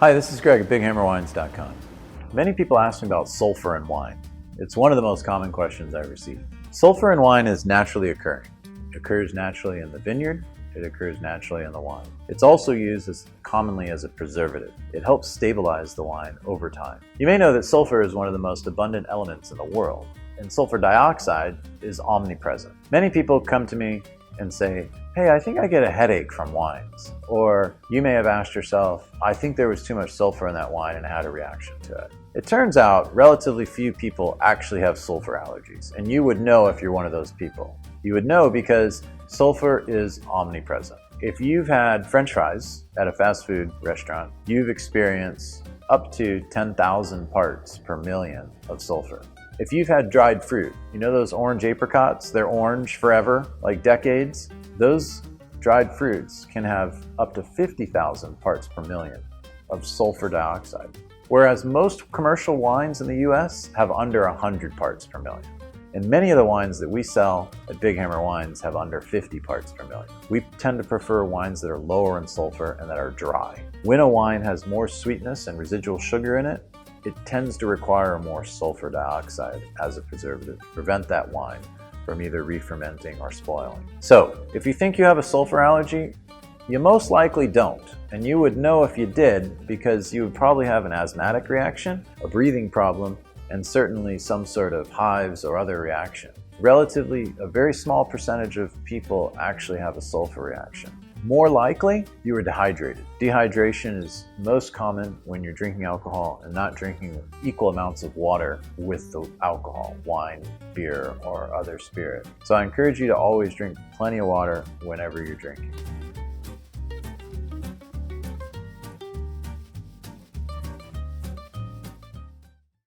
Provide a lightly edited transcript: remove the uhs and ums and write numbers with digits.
Hi, this is Greg at BigHammerWines.com. Many people ask me about sulfur in wine. It's one of the most common questions I receive. Sulfur in wine is naturally occurring. It occurs naturally in the vineyard. It occurs naturally in the wine. It's also used commonly as a preservative. It helps stabilize the wine over time. You may know that sulfur is one of the most abundant elements in the world, and sulfur dioxide is omnipresent. Many people come to me and say, hey, I think I get a headache from wines. Or you may have asked yourself, I think there was too much sulfur in that wine and I had a reaction to it. It turns out relatively few people actually have sulfur allergies, and you would know if you're one of those people. You would know because sulfur is omnipresent. If you've had French fries at a fast food restaurant, you've experienced up to 10,000 parts per million of sulfur. If you've had dried fruit, you know those orange apricots? They're orange forever, like decades. Those dried fruits can have up to 50,000 parts per million of sulfur dioxide, whereas most commercial wines in the US have under 100 parts per million. And many of the wines that we sell at Big Hammer Wines have under 50 parts per million. We tend to prefer wines that are lower in sulfur and that are dry. When a wine has more sweetness and residual sugar in it, it tends to require more sulfur dioxide as a preservative to prevent that wine from either re-fermenting or spoiling. So, if you think you have a sulfur allergy, you most likely don't. And you would know if you did because you would probably have an asthmatic reaction, a breathing problem, and certainly some sort of hives or other reaction. Relatively, a very small percentage of people actually have a sulfur reaction. More likely, you were dehydrated. Dehydration is most common when you're drinking alcohol and not drinking equal amounts of water with the alcohol, wine, beer, or other spirit. So I encourage you to always drink plenty of water whenever you're drinking.